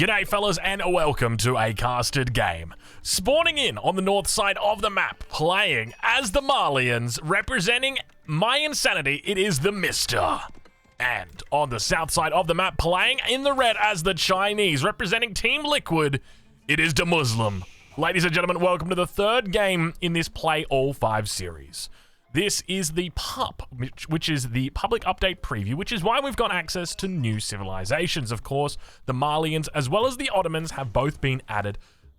G'day fellas and welcome to a casted game. Spawning in on the north side of the map, playing as the Malians, representing my insanity, it is the Mister. And on the south side of the map, playing in the red as the Chinese, representing Team Liquid, it is the Muslim. Ladies and gentlemen, welcome to the third game in this Play All 5 series. This is the PUP, which is the public update preview, which is why we've got access to new civilizations. Of course, the Malians as well as the Ottomans have both been added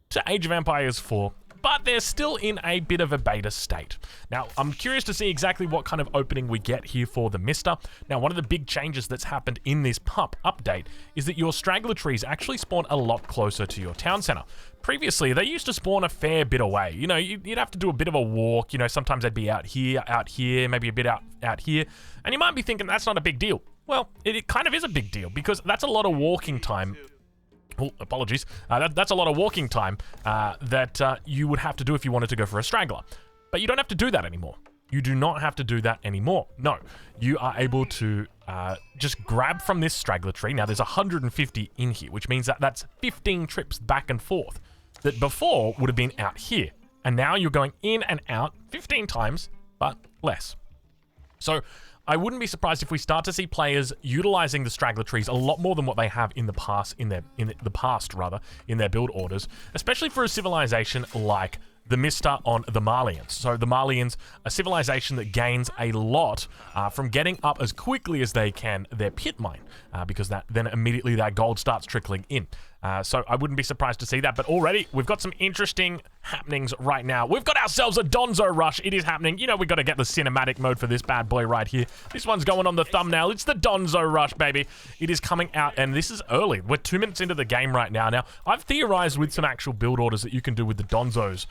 to Age of Empires 4, but they're still in a bit of a beta state. Now, I'm curious to see exactly what kind of opening we get here for the Mister. Now, one of the big changes that's happened in this PUP update is that your straggler trees actually spawn a lot closer to your town center. Previously, they used to spawn a fair bit away. You know, you'd have to do a bit of a walk. You know, sometimes they'd be out here, maybe a bit out here. And you might be thinking that's not a big deal. Well, it kind of is a big deal because that's a lot of walking time. Oh, apologies. That's a lot of walking time that you would have to do if you wanted to go for a straggler. But you don't have to do that anymore. You do not have to do that anymore. No, you are able to just grab from this straggler tree. Now, there's 150 in here, which means that that's 15 trips back and forth that before would have been out here. And now you're going in and out 15 times, but less. So I wouldn't be surprised if we start to see players utilizing the straggler trees a lot more than what they have in the past, in their build orders, especially for a civilization like the Mister on the Malians. So the Malians, a civilization that gains a lot from getting up as quickly as they can their pit mine, because then immediately that gold starts trickling in. So I wouldn't be surprised to see that, but already we've got some interesting happenings right now. We've got ourselves a Donzo rush. It is happening. You know, we've got to get the cinematic mode for this bad boy right here. This one's going on the thumbnail. It's the Donzo rush, baby. It is coming out, and this is early. We're 2 minutes into the game right now. Now, I've theorized with some actual build orders that you can do with the Donzos.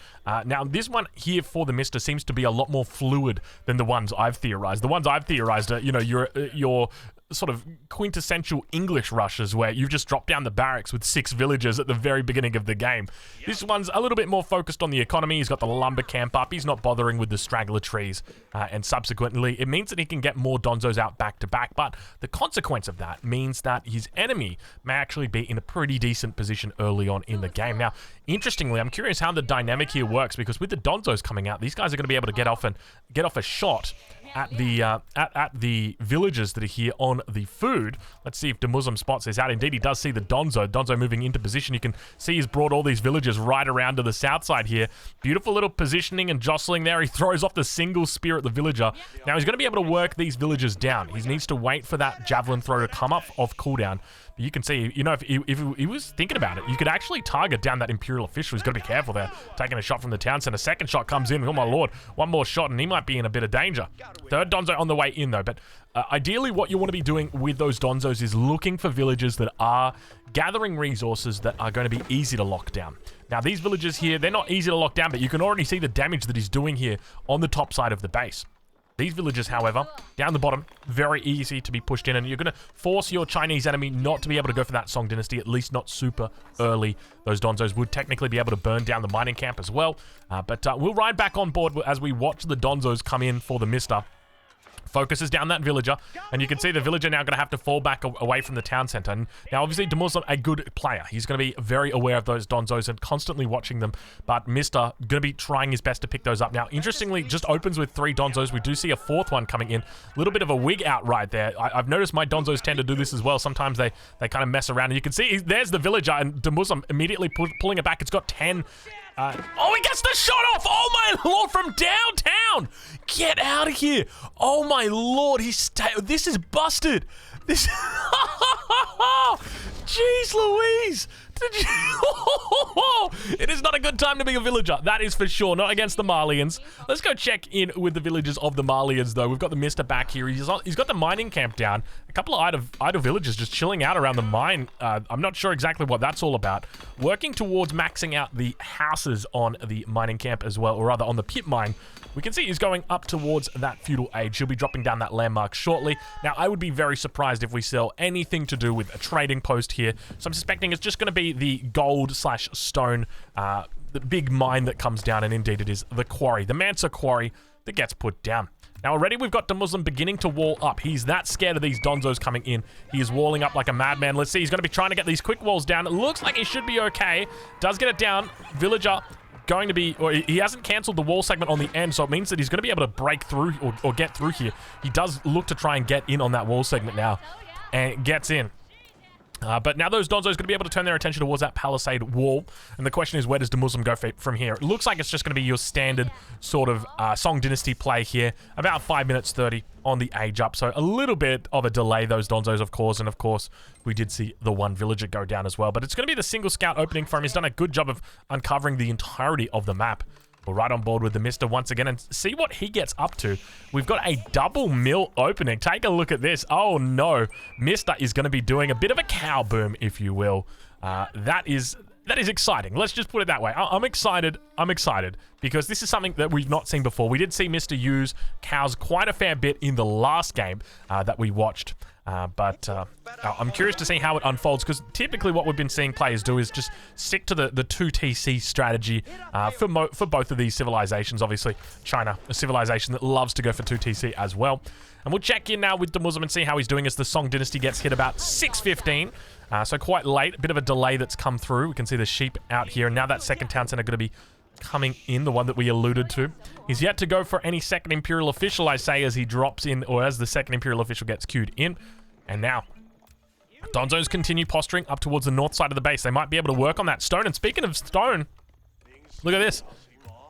Now, this one here for the Mister seems to be a lot more fluid than the ones I've theorized. The ones I've theorized are, you know, your sort of quintessential English rushes where you've just dropped down the barracks with 6 villagers at the very beginning of the game. This one's a little bit more focused on the economy. He's got the lumber camp up. He's not bothering with the straggler trees. And subsequently, it means that he can get more Donzos out back to back. But the consequence of that means that his enemy may actually be in a pretty decent position early on in the game. Now, interestingly, I'm curious how the dynamic here works, because with the Donzos coming out, these guys are going to be able to get off a shot at the villagers that are here on the food. Let's see if the Muslim spots this out. Indeed, he does see the Donzo moving into position. You can see he's brought all these villagers right around to the south side here. Beautiful little positioning and jostling there. He throws off the single spear at the villager. Now, he's going to be able to work these villagers down. He needs to wait for that javelin throw to come up off cooldown. But you can see, you know, if he was thinking about it, you could actually target down that Imperial official. He's got to be careful there. Taking a shot from the town center. Second shot comes in. Oh, my lord. One more shot, and he might be in a bit of danger. Third Donzo on the way in, though. But ideally, what you want to be doing with those Donzos is looking for villagers that are gathering resources that are going to be easy to lock down. Now, these villagers here, they're not easy to lock down, but you can already see the damage that he's doing here on the top side of the base. These villagers, however, down the bottom, very easy to be pushed in, and you're going to force your Chinese enemy not to be able to go for that Song Dynasty, at least not super early. Those Donzos would technically be able to burn down the mining camp as well, but we'll ride back on board as we watch the Donzos come in for the Mister. Focuses down that villager, and you can see the villager now going to have to fall back away from the town center. And now, obviously, Demuslim, a good player. He's going to be very aware of those Donzos and constantly watching them, but Mister going to be trying his best to pick those up. Now, interestingly, just opens with 3 Donzos. We do see a 4th one coming in. A little bit of a wig out right there. I've noticed my Donzos tend to do this as well. Sometimes they kind of mess around, and you can see there's the villager, and Demuslim immediately pulling it back. It's got 10... oh, he gets the shot off! Oh my lord, from downtown! Get out of here! Oh my lord, this is busted! This... Jeez Louise! It is not a good time to be a villager, that is for sure. Not against the Malians. Let's go check in with the villagers of the Malians, though. We've got the Mister back here. He's got the mining camp down. A couple of idle villagers just chilling out around the mine. I'm not sure exactly what that's all about. Working towards maxing out the houses on the mining camp as well, or rather on the pit mine. We can see he's going up towards that feudal age. He'll be dropping down that landmark shortly. Now, I would be very surprised if we sell anything to do with a trading post here. So I'm suspecting it's just going to be the gold/stone, the big mine that comes down, and indeed it is the quarry, the Mansa quarry that gets put down. Now already we've got Muslim beginning to wall up. He's that scared of these Donzos coming in. He is walling up like a madman. Let's see, he's going to be trying to get these quick walls down. It looks like he should be okay. Does get it down. Villager going to be, or he hasn't cancelled the wall segment on the end, so it means that he's going to be able to break through or get through here. He does look to try and get in on that wall segment now, and gets in. But now those Donzos are going to be able to turn their attention towards that palisade wall. And the question is, where does the Muslim go from here? It looks like it's just going to be your standard sort of Song Dynasty play here. About 5 minutes 30 on the age up. So a little bit of a delay, those Donzos, of course. And of course, we did see the one villager go down as well. But it's going to be the single scout opening for him. He's done a good job of uncovering the entirety of the map. We're right on board with the Mister once again and see what he gets up to. We've got a double mill opening. Take a look at this. Oh no. Mister is going to be doing a bit of a cow boom, if you will. That is exciting. Let's just put it that way. I'm excited. I'm excited because this is something that we've not seen before. We did see Mister use cows quite a fair bit in the last game that we watched. But I'm curious to see how it unfolds because typically what we've been seeing players do is just stick to the 2TC strategy for both of these civilizations. Obviously, China, a civilization that loves to go for 2TC as well. And we'll check in now with the Muslim and see how he's doing as the Song Dynasty gets hit about 6:15. So quite late, a bit of a delay that's come through. We can see the sheep out here. And now that second town center going to be coming in, the one that we alluded to. He's yet to go for any second Imperial official, I say, as he drops in, or as the second Imperial official gets queued in. And now, Donzos continue posturing up towards the north side of the base. They might be able to work on that stone. And speaking of stone, look at this.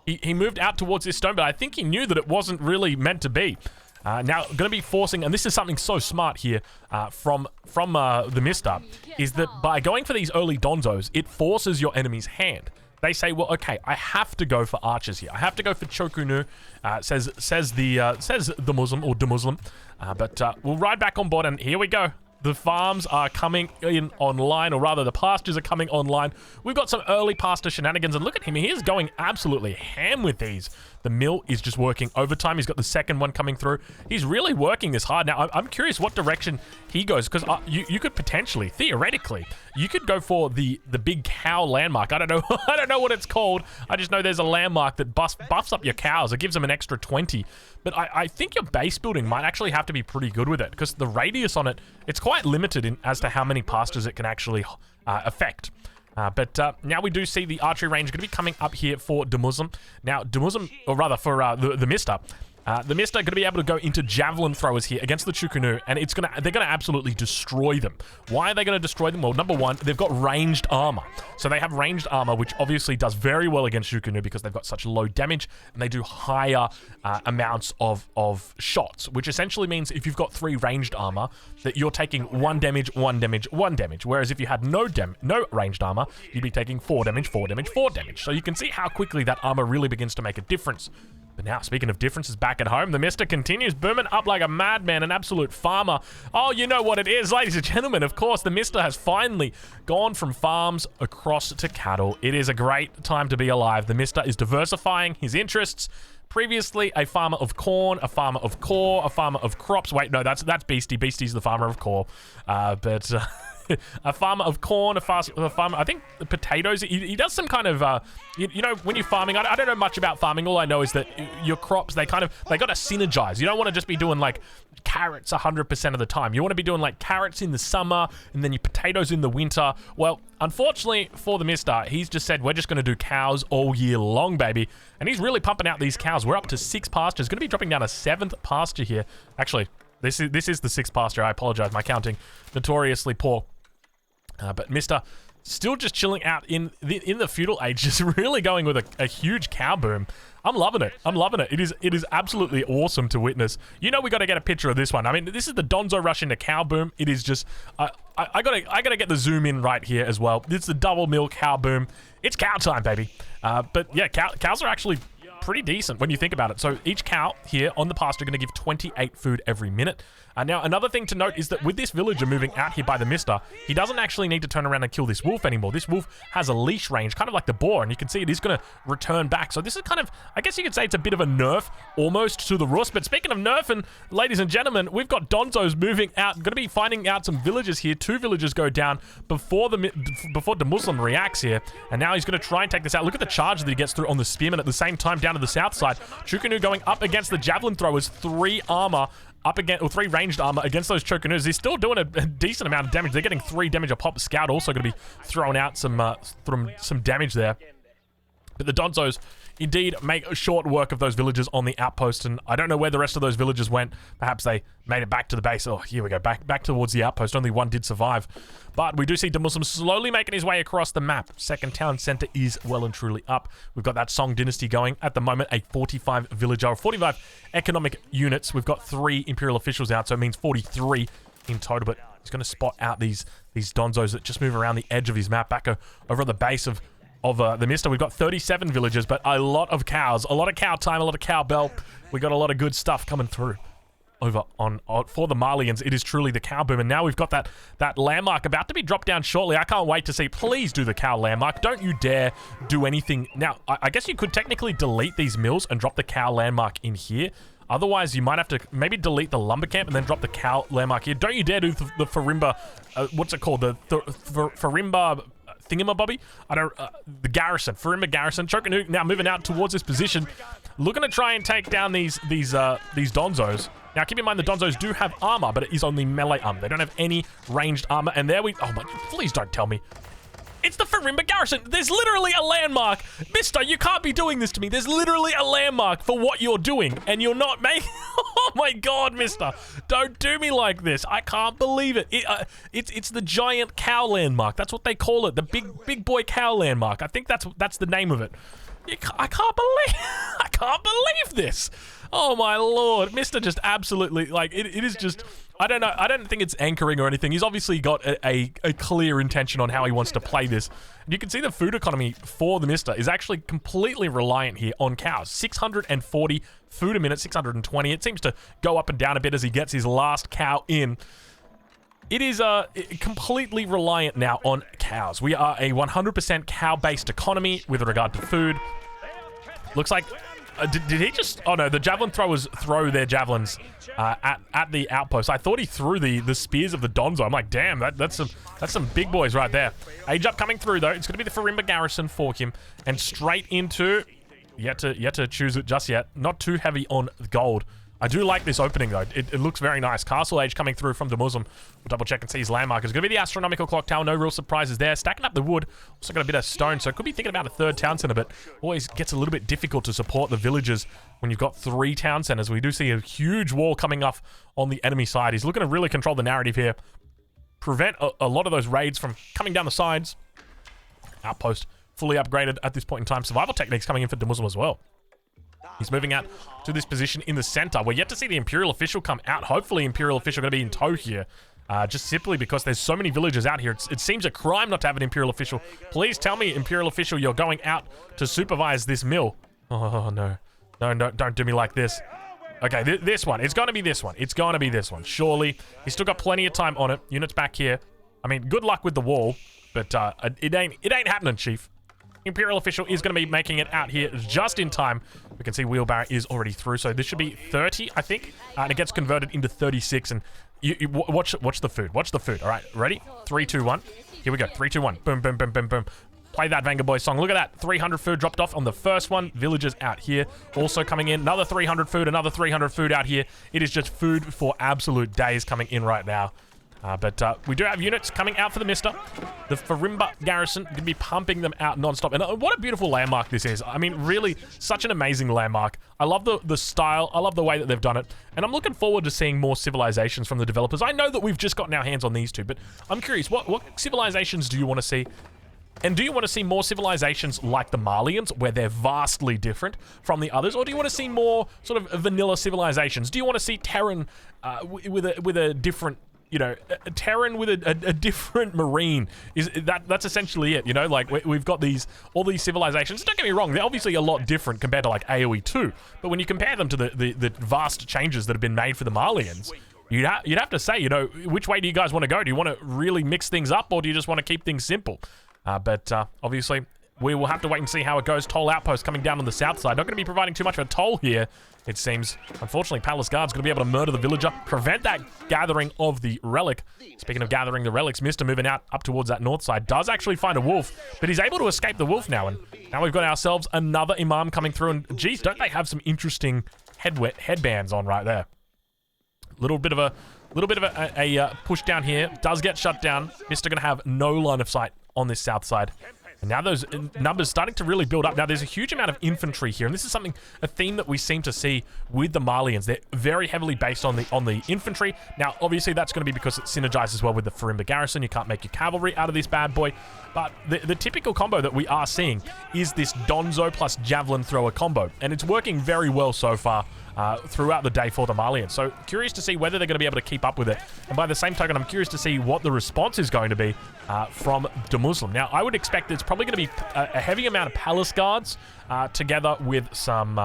He moved out towards this stone, but I think he knew that it wasn't really meant to be. Now, going to be forcing, and this is something so smart here from the Mister, is that by going for these early Donzos, it forces your enemy's hand. They say, well, okay, I have to go for archers here. I have to go for Chokunu, says the Muslim or the Muslim. But we'll ride back on board, and here we go. The farms are coming in online, or rather the pastures are coming online. We've got some early pasture shenanigans, and look at him. He is going absolutely ham with these. The mill is just working overtime. He's got the second one coming through. He's really working this hard. Now, I'm curious what direction he goes, because you could potentially, theoretically, you could go for the big cow landmark. I don't know I don't know what it's called. I just know there's a landmark that buffs up your cows. It gives them an extra 20. But I think your base building might actually have to be pretty good with it, because the radius on it, it's quite limited as to how many pastures it can actually affect. But now we do see the archery range going to be coming up here for the Muslim. Now, the Muslim, or rather for the Mister. The Mister are going to be able to go into javelin throwers here against the Chukunu, and they're going to absolutely destroy them. Why are they going to destroy them? Well, number one, they've got ranged armor. So they have ranged armor, which obviously does very well against Chukunu because they've got such low damage, and they do higher amounts of shots, which essentially means if you've got 3 ranged armor, that you're taking 1 damage, 1 damage, 1 damage. Whereas if you had no ranged armor, you'd be taking 4 damage, 4 damage, 4 damage. So you can see how quickly that armor really begins to make a difference. But now, speaking of differences back at home, the Mister continues booming up like a madman, an absolute farmer. Oh, you know what it is, ladies and gentlemen. Of course, the Mister has finally gone from farms across to cattle. It is a great time to be alive. The Mister is diversifying his interests. Previously, a farmer of corn, a farmer of core, a farmer of crops. Wait, no, that's Beastie. Beastie's the farmer of core. A farmer of corn, a farmer, I think potatoes. He does some kind of, you know, when you're farming, I don't know much about farming. All I know is that your crops, they got to synergize. You don't want to just be doing like carrots 100% of the time. You want to be doing like carrots in the summer and then your potatoes in the winter. Well, unfortunately for the Mister, he's just said, we're just going to do cows all year long, baby. And he's really pumping out these cows. We're up to 6 pastures. Going to be dropping down a 7th pasture here. Actually, this is the 6th pasture. I apologize. My counting notoriously poor. But Mister still just chilling out in the feudal age, just really going with a huge cow boom. I'm loving it. I'm loving it. It is absolutely awesome to witness. You know, we got to get a picture of this one. I mean, this is the Donzo rush into cow boom. It is just I gotta get the zoom in right here as well. It's the double mill cow boom. It's cow time, baby. But yeah, cows are actually pretty decent when you think about it. So each cow here on the pasture are going to give 28 food every minute. Now, another thing to note is that with this villager moving out here by the Mister, he doesn't actually need to turn around and kill this wolf anymore. This wolf has a leash range, kind of like the boar, and you can see it is going to return back. So this is kind of, I guess you could say it's a bit of a nerf almost to the Rus. But speaking of nerfing, ladies and gentlemen, we've got Donzos moving out. Going to be finding out some villagers here. 2 villagers go down before the Muslim reacts here. And now he's going to try and take this out. Look at the charge that he gets through on the spearman at the same time. Down down to the south side. Chukanu going up against the javelin throwers. 3 armor up against, or 3 ranged armor against those Chokanus. He's still doing a decent amount of damage. They're getting 3 damage a pop. Scout also going to be throwing out some damage there. But the Donzos indeed make short work of those villagers on the outpost, and I don't know where the rest of those villagers went. Perhaps they made it back to the base. Oh, here we go, back towards the outpost. Only 1 did survive. But we do see Muslim slowly making his way across the map. Second town center is well and truly up. We've got that Song dynasty going. At the moment, a 45 villager, or 45 economic units. We've got 3 imperial officials out, so it means 43 in total. But he's going to spot out these Donzos that just move around the edge of his map, back over at the base of the Mister. We've got 37 villagers, but a lot of cows. A lot of cow time, a lot of cowbell. We got a lot of good stuff coming through over on for the Malians. It is truly the cow boom, and now we've got that landmark about to be dropped down shortly. I can't wait to see. Please do the cow landmark. Don't you dare do anything. Now, I guess you could technically delete these mills and drop the cow landmark in here. Otherwise, you might have to maybe delete the lumber camp and then drop the cow landmark here. Don't you dare do the Farimba, what's it called? The Farimba thingamabobby? I don't, the garrison, Farimba garrison. Chokanu now moving out towards this position, looking to try and take down these Donzos. Now, keep in mind the Donzos do have armor, but it is only melee armor. They don't have any ranged armor, and there we, oh my, please don't tell me. It's the Farimba garrison. There's literally a landmark. Mister, you can't be doing this to me. There's literally a landmark for what you're doing, and you're not making... Oh my God, mister. Don't do me like this. I can't believe it. It's the giant cow landmark. That's what they call it. The big boy cow landmark. I think that's the name of it. I can't believe this. Oh my Lord. Mister just absolutely, like, it is just... I don't know. I don't think it's anchoring or anything. He's obviously got a clear intention on how he wants to play this. And you can see the food economy for the Mister is actually completely reliant here on cows. 640 food a minute, 620. It seems to go up and down a bit as he gets his last cow in. It is completely reliant now on cows. We are a 100% cow-based economy with regard to food. Looks like... did he just... Oh no, the javelin throwers throw their javelins at the outpost. I thought he threw the spears of the Donzo. I'm like, damn, that's some big boys right there. Age up coming through though. It's going to be the Farimba garrison for him, and straight into... Yet to choose it just yet. Not too heavy on gold. I do like this opening though. It looks very nice. Castle Age coming through from the Muslim. We'll double check and see his landmark. It's going to be the astronomical clock tower. No real surprises there. Stacking up the wood. Also got a bit of stone, so could be thinking about a 3rd town center, but always gets a little bit difficult to support the villagers when you've got 3 town centers. We do see a huge wall coming up on the enemy side. He's looking to really control the narrative here. Prevent a lot of those raids from coming down the sides. Outpost fully upgraded at this point in time. Survival techniques coming in for the Muslim as well. He's moving out to this position in the center. We're yet to see the Imperial Official come out. Hopefully, Imperial Official going to be in tow here. Just simply because there's so many villagers out here. It seems a crime not to have an Imperial Official. Please tell me, Imperial Official, you're going out to supervise this mill. Oh, no. No, don't do me like this. Okay, this one. It's going to be this one. It's going to be this one. Surely. He's still got plenty of time on it. Units back here. I mean, good luck with the wall. But it ain't happening, Chief. Imperial Official is going to be making it out here just in time. We can see Wheelbarrow is already through, so this should be 30, I think, and it gets converted into 36. And you watch the food. Watch the food. All right, ready? 3, 2, 1. Here we go. 3, 2, 1. Boom, boom, boom, boom, boom. Play that Vanga Boy song. Look at that. 300 food dropped off on the first one. Villagers out here also coming in. Another 300 food. Another 300 food out here. It is just food for absolute days coming in right now. But we do have units coming out for the Mister. The Farimba garrison going to be pumping them out non-stop. And what a beautiful landmark this is. I mean, really, such an amazing landmark. I love the style. I love the way that they've done it. And I'm looking forward to seeing more civilizations from the developers. I know that we've just gotten our hands on these two, but I'm curious, what civilizations do you want to see? And do you want to see more civilizations like the Malians, where they're vastly different from the others? Or do you want to see more sort of vanilla civilizations? Do you want to see Terran with a different... You know, a Terran with a different marine. That's essentially it, you know? Like, we've got all these civilizations. Don't get me wrong, they're obviously a lot different compared to, like, AoE 2. But when you compare them to the vast changes that have been made for the Malians, you'd have to say, you know, which way do you guys want to go? Do you want to really mix things up, or do you just want to keep things simple? But obviously, we will have to wait and see how it goes. Toll outpost coming down on the south side. Not going to be providing too much of a toll here, it seems. Unfortunately, Palace Guard's going to be able to murder the villager, prevent that gathering of the relic. Speaking of gathering the relics, Mr. moving out up towards that north side. Does actually find a wolf, but he's able to escape the wolf now. And now we've got ourselves another Imam coming through. And geez, don't they have some interesting headbands on right there? Little bit of a push down here. Does get shut down. Mr. going to have no line of sight on this south side. And now those numbers starting to really build up. Now there's a huge amount of infantry here, and this is a theme that we seem to see with the Malians. They're very heavily based on the infantry. Now obviously that's going to be because it synergizes well with the Farimba garrison. You can't make your cavalry out of this bad boy. But the typical combo that we are seeing is this Donzo plus Javelin thrower combo, and it's working very well so far throughout the day for the Malians. So curious to see whether they're going to be able to keep up with it. And by the same token, I'm curious to see what the response is going to be from the Muslim. Now, I would expect it's probably going to be a heavy amount of palace guards together with some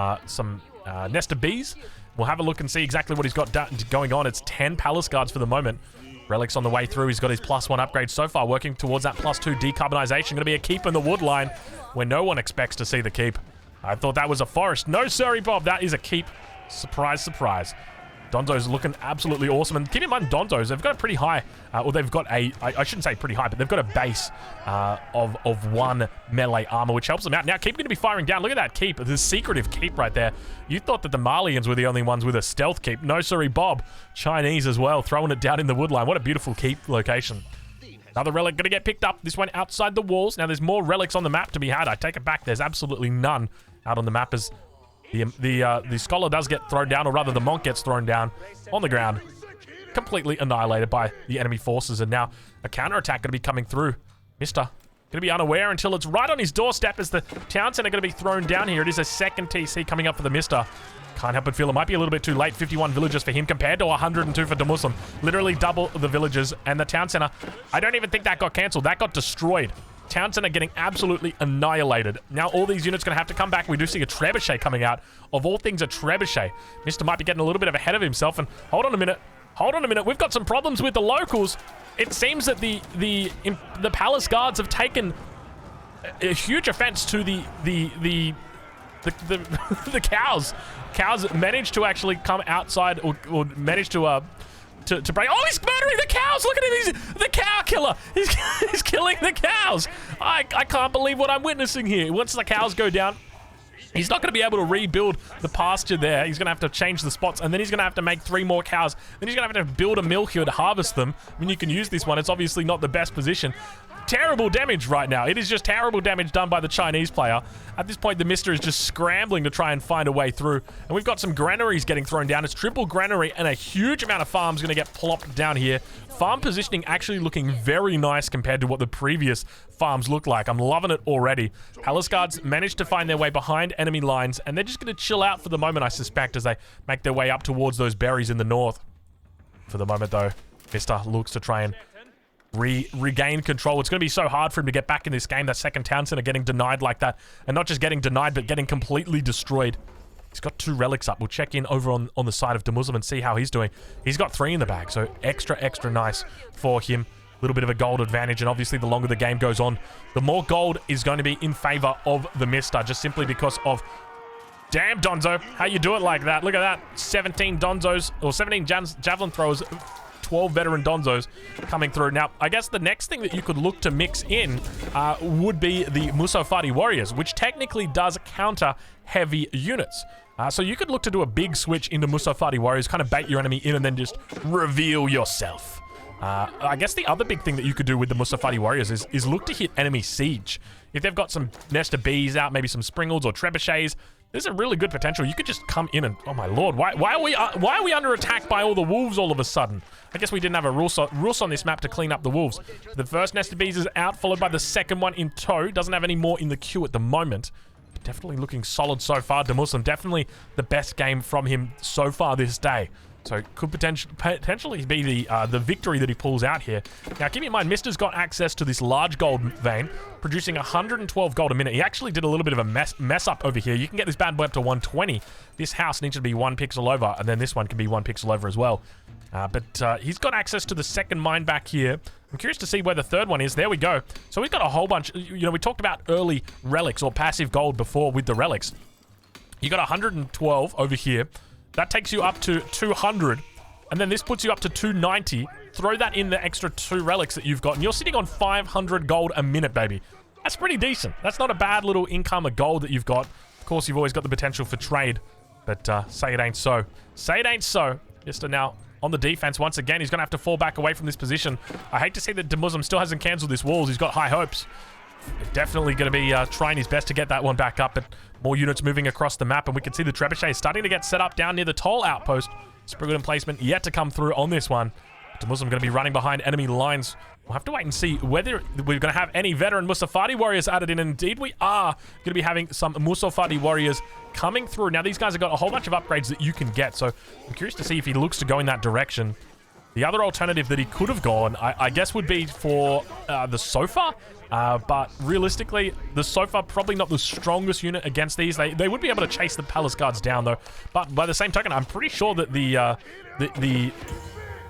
Nesta Bees. We'll have a look and see exactly what he's got going on. It's 10 palace guards for the moment. Relic's on the way through. He's got his +1 upgrade so far, working towards that +2 decarbonization. Going to be a keep in the wood line where no one expects to see the keep. I thought that was a forest. No, sorry, Bob. That is a keep. Surprise, surprise. Donzo's looking absolutely awesome. And keep in mind, Donzo's, they've got a pretty high, or they've got a, I shouldn't say pretty high, but they've got a base of 1 melee armor, which helps them out. Now, keep going to be firing down. Look at that keep, the secretive keep right there. You thought that the Malians were the only ones with a stealth keep. No, sorry, Bob. Chinese as well, throwing it down in the woodline. What a beautiful keep location. Another relic going to get picked up. This one outside the walls. Now, there's more relics on the map to be had. I take it back. There's absolutely none out on the map as the scholar does get thrown down, or rather the monk gets thrown down on the ground, completely annihilated by the enemy forces. And now a counterattack going to be coming through. Mister going to be unaware until it's right on his doorstep as the town center going to be thrown down here. It is a second TC coming up for the Mister. Can't help but feel it might be a little bit too late. 51 villagers for him compared to 102 for the Muslim. Literally double the villagers. And the town center, I don't even think that got cancelled. That got destroyed. Town center getting absolutely annihilated. Now all these units going to have to come back. We do see a trebuchet coming out. Of all things, a trebuchet. Mister might be getting a little bit ahead of himself. And hold on a minute. Hold on a minute. We've got some problems with the locals. It seems that the palace guards have taken a huge offense to the cows. Cows managed to actually come outside or managed to break. Oh, he's murdering the cows! Look at him! He's the cow killer! He's killing the cows! I can't believe what I'm witnessing here. Once the cows go down, he's not going to be able to rebuild the pasture there. He's going to have to change the spots, and then he's going to have to make 3 more cows. Then he's going to have to build a mill here to harvest them. I mean, you can use this one. It's obviously not the best position. Terrible damage right now. It is just terrible damage done by the Chinese player. At this point, the Mister is just scrambling to try and find a way through. And we've got some granaries getting thrown down. It's triple granary and a huge amount of farms going to get plopped down here. Farm positioning actually looking very nice compared to what the previous farms looked like. I'm loving it already. Palace guards managed to find their way behind enemy lines, and they're just going to chill out for the moment, I suspect, as they make their way up towards those berries in the north. For the moment, though, Mister looks to try and regain control. It's going to be so hard for him to get back in this game. That second town center getting denied like that. And not just getting denied, but getting completely destroyed. He's got 2 relics up. We'll check in over on the side of Muslim and see how he's doing. He's got 3 in the bag, so extra nice for him. A little bit of a gold advantage, and obviously the longer the game goes on, the more gold is going to be in favor of the Mister, just simply because of... Damn, Donzo. How you do it like that? Look at that. 17 Donzos, or 17 javelin throwers, 12 veteran Donzos coming through. Now, I guess the next thing that you could look to mix in would be the Musafati Warriors, which technically does counter heavy units. So you could look to do a big switch into Musafati Warriors, kind of bait your enemy in and then just reveal yourself. I guess the other big thing that you could do with the Musafati Warriors is look to hit enemy siege. If they've got some Nesta Bees out, maybe some Springles or Trebuchets, there's a really good potential. You could just come in and... Oh my lord, why are we under attack by all the wolves all of a sudden? I guess we didn't have a Rus on this map to clean up the wolves. The first Nesta Bees is out, followed by the second one in tow. Doesn't have any more in the queue at the moment. Definitely looking solid so far. Muslim, definitely the best game from him so far this day. So could potentially be the victory that he pulls out here. Now, keep in mind, Mister's got access to this large gold vein, producing 112 gold a minute. He actually did a little bit of a mess up over here. You can get this bad boy up to 120. This house needs to be 1 pixel over, and then this one can be 1 pixel over as well. But he's got access to the second mine back here. I'm curious to see where the third one is. There we go. So we've got a whole bunch. You know, we talked about early relics or passive gold before with the relics. You got 112 over here. That takes you up to 200. And then this puts you up to 290. Throw that in the extra 2 relics that you've got. And you're sitting on 500 gold a minute, baby. That's pretty decent. That's not a bad little income of gold that you've got. Of course, you've always got the potential for trade. But say it ain't so. Say it ain't so. Mister now on the defense once again. He's going to have to fall back away from this position. I hate to see that Muslim still hasn't cancelled this walls. He's got high hopes. Definitely going to be trying his best to get that one back up. But more units moving across the map. And we can see the trebuchet starting to get set up down near the toll outpost. Sprinkled in placement yet to come through on this one. Muslim going to be running behind enemy lines. We'll have to wait and see whether we're going to have any veteran Musafati warriors added in. Indeed, we are going to be having some Musafati warriors coming through. Now, these guys have got a whole bunch of upgrades that you can get, so I'm curious to see if he looks to go in that direction. The other alternative that he could have gone, I guess, would be for the Sofa, but realistically, the Sofa probably not the strongest unit against these. They would be able to chase the Palace Guards down, though. But by the same token, I'm pretty sure that the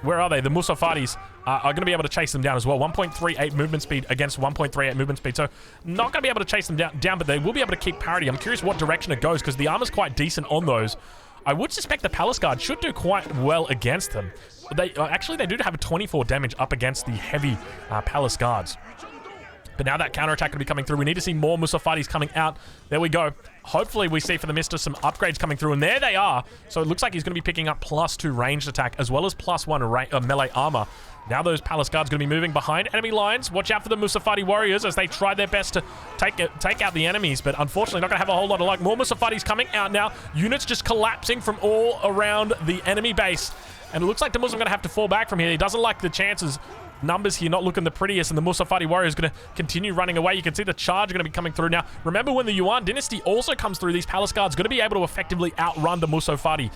where are they? The Musafatis are going to be able to chase them down as well. 1.38 movement speed against 1.38 movement speed. So not going to be able to chase them down, but they will be able to keep parity. I'm curious what direction it goes because the armor's quite decent on those. I would suspect the Palace Guard should do quite well against them. Actually, they do have a 24 damage up against the heavy Palace Guards. But now that counterattack will be coming through. We need to see more Musafatis coming out. There we go. Hopefully we see for the Mister some upgrades coming through. And there they are. So it looks like he's going to be picking up +2 ranged attack as well as +1 melee armor. Now those Palace Guards going to be moving behind enemy lines. Watch out for the Musafati warriors as they try their best to take out the enemies. But unfortunately not going to have a whole lot of luck. More Musafatis coming out now. Units just collapsing from all around the enemy base. And it looks like the Muslim going to have to fall back from here. He doesn't like the chances. Numbers here not looking the prettiest, and the Musafati warrior is going to continue running away. You can see the charge going to be coming through now. Remember, when the Yuan dynasty also comes through, these Palace Guards going to be able to effectively outrun the Musafati.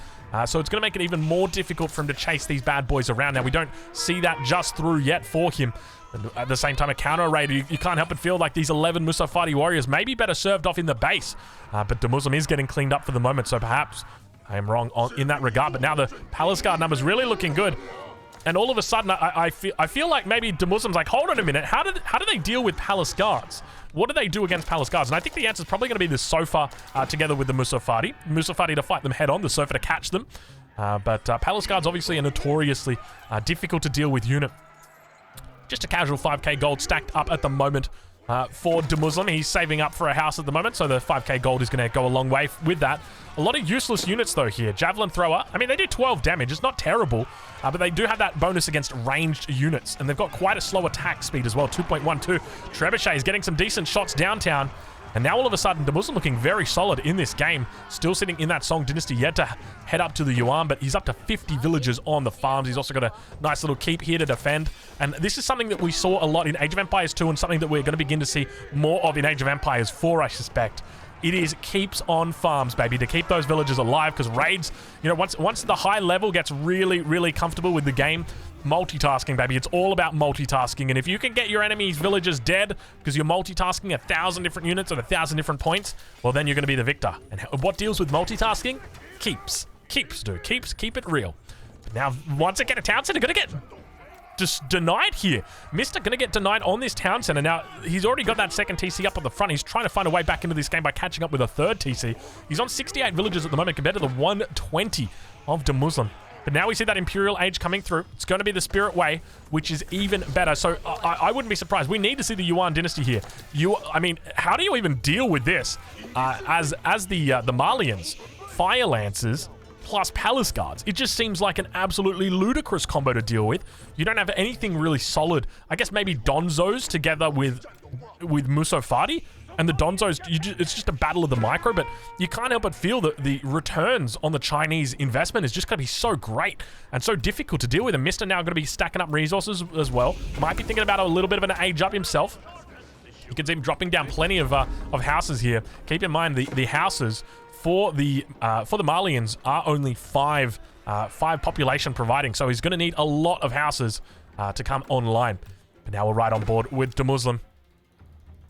So it's going to make it even more difficult for him to chase these bad boys around. Now, we don't see that just through yet for him. And at the same time, a counter raid, you can't help but feel like these 11 Musafati warriors may be better served off in the base. But the Muslim is getting cleaned up for the moment, so perhaps I am wrong in that regard. But now the Palace Guard numbers really looking good. And all of a sudden, I feel like maybe the Muslims like, hold on a minute, how do they deal with Palace Guards? What do they do against Palace Guards? And I think the answer is probably going to be the Sofa together with the Musafati. Musafati to fight them head on, the Sofa to catch them. But Palace Guards obviously a notoriously difficult to deal with unit. Just a casual 5k gold stacked up at the moment for the Muslim. He's saving up for a house at the moment, so the 5k gold is going to go a long way with that. A lot of useless units, though, here. Javelin Thrower. I mean, they do 12 damage. It's not terrible, but they do have that bonus against ranged units, and they've got quite a slow attack speed as well, 2.12. Trebuchet is getting some decent shots downtown, and now all of a sudden, the Muslim looking very solid in this game. Still sitting in that Song Dynasty, yet to head up to the Yuan, but he's up to 50 villagers on the farms. He's also got a nice little keep here to defend, and this is something that we saw a lot in Age of Empires 2 and something that we're going to begin to see more of in Age of Empires 4, I suspect. It is keeps on farms, baby, to keep those villagers alive, because raids, you know, once the high level gets really, really comfortable with the game, multitasking, baby. It's all about multitasking, and if you can get your enemy's villagers dead because you're multitasking 1,000 different units at 1,000 different points, well, then you're going to be the victor. And what deals with multitasking? Keeps, dude. Keep it real. But now, once again, a town center going to get just denied here. Mister going to get denied on this town center. Now, he's already got that second TC up at the front. He's trying to find a way back into this game by catching up with a third TC. He's on 68 villagers at the moment compared to the 120 of the Muslim. But now we see that Imperial Age coming through. It's going to be the Spirit Way, which is even better. So I wouldn't be surprised. We need to see the Yuan dynasty here. I mean, how do you even deal with this as the Malians, Fire Lancers, plus Palace Guards? It just seems like an absolutely ludicrous combo to deal with. You don't have anything really solid. I guess maybe Donzos together with Musofati. And the Donzos, it's just a battle of the micro, but you can't help but feel that the returns on the Chinese investment is just going to be so great and so difficult to deal with. And Mister now going to be stacking up resources as well. Might be thinking about a little bit of an age up himself. You can see him dropping down plenty of houses here. Keep in mind the houses for the Malians are only five population providing, so he's going to need a lot of houses to come online. But now we're right on board with the Muslim.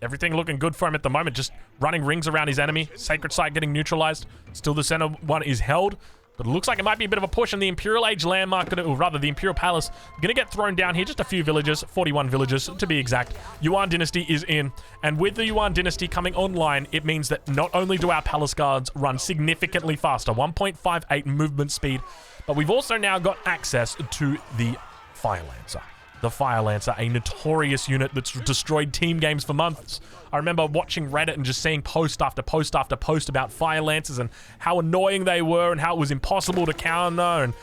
Everything looking good for him at the moment, just running rings around his enemy. Sacred Site getting neutralized. Still the center one is held. But it looks like it might be a bit of a push, and the Imperial Age landmark, or rather the Imperial Palace, going to get thrown down here. Just a few villages, 41 villages to be exact. Yuan Dynasty is in, and with the Yuan Dynasty coming online, it means that not only do our Palace Guards run significantly faster, 1.58 movement speed, but we've also now got access to the Fire Lancer. The Fire Lancer, a notorious unit that's destroyed team games for months. I remember watching Reddit and just seeing post after post after post about Fire Lancers and how annoying they were and how it was impossible to counter, and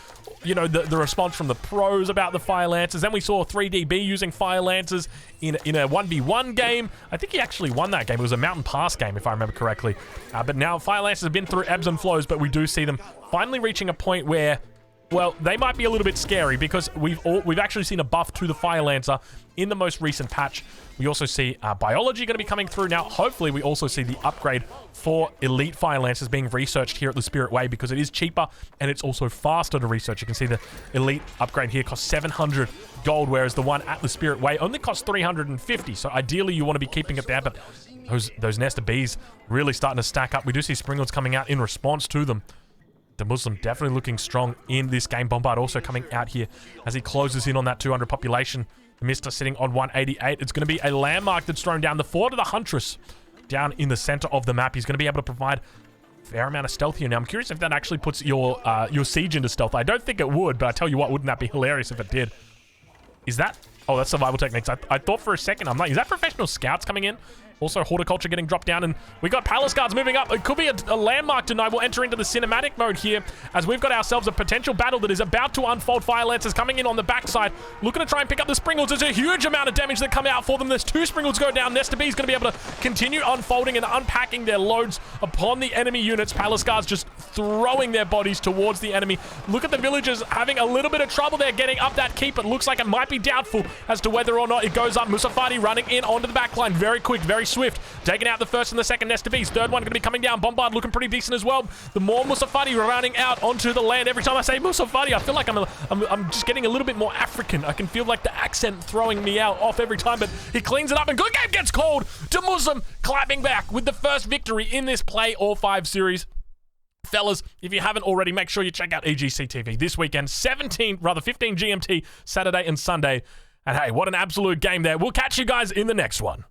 you know, the response from the pros about the Fire Lancers. Then we saw 3DB using Fire Lancers in a 1v1 game. I think he actually won that game. It was a Mountain Pass game, if I remember correctly. But now Fire Lancers have been through ebbs and flows, but we do see them finally reaching a point where, well, they might be a little bit scary, because we've actually seen a buff to the Fire Lancer in the most recent patch. We also see biology going to be coming through now. Hopefully, we also see the upgrade for elite Fire Lancers being researched here at the Spirit Way, because it is cheaper and it's also faster to research. You can see the elite upgrade here costs 700 gold, whereas the one at the Spirit Way only costs 350. So ideally, you want to be keeping it there, but those nest of bees really starting to stack up. We do see Springlets coming out in response to them. The Muslim definitely looking strong in this game. Bombard also coming out here as he closes in on that 200 population. The Mister sitting on 188. It's going to be a landmark that's thrown down. The Fort of the Huntress down in the center of the map. He's going to be able to provide a fair amount of stealth here. Now, I'm curious if that actually puts your siege into stealth. I don't think it would, but I tell you what, wouldn't that be hilarious if it did? Is that... Oh, that's survival techniques. I thought for a second, I'm like, is that professional scouts coming in? Also, horticulture getting dropped down, and we got Palace Guards moving up. It could be a landmark tonight. We'll enter into the cinematic mode here as we've got ourselves a potential battle that is about to unfold. Fire Lancers coming in on the backside, looking to try and pick up the Springles. There's a huge amount of damage that come out for them. There's 2 Springles go down. Nesta B is going to be able to continue unfolding and unpacking their loads upon the enemy units. Palace Guards just throwing their bodies towards the enemy. Look at the villagers having a little bit of trouble there getting up that keep. It looks like it might be doubtful as to whether or not it goes up. Musafati running in onto the backline. Very quick, very swift, taking out the first and the second Nesta Bees. Third one going to be coming down. Bombard looking pretty decent as well. The more Musafati running out onto the land. Every time I say Musafati, I feel like I'm just getting a little bit more African. I can feel like the accent throwing me off every time, but he cleans it up, and good game gets called to Muslim, clapping back with the first victory in this Play All 5 series. Fellas, if you haven't already, make sure you check out EGC TV this weekend, 15 GMT, Saturday and Sunday. And hey, what an absolute game there. We'll catch you guys in the next one.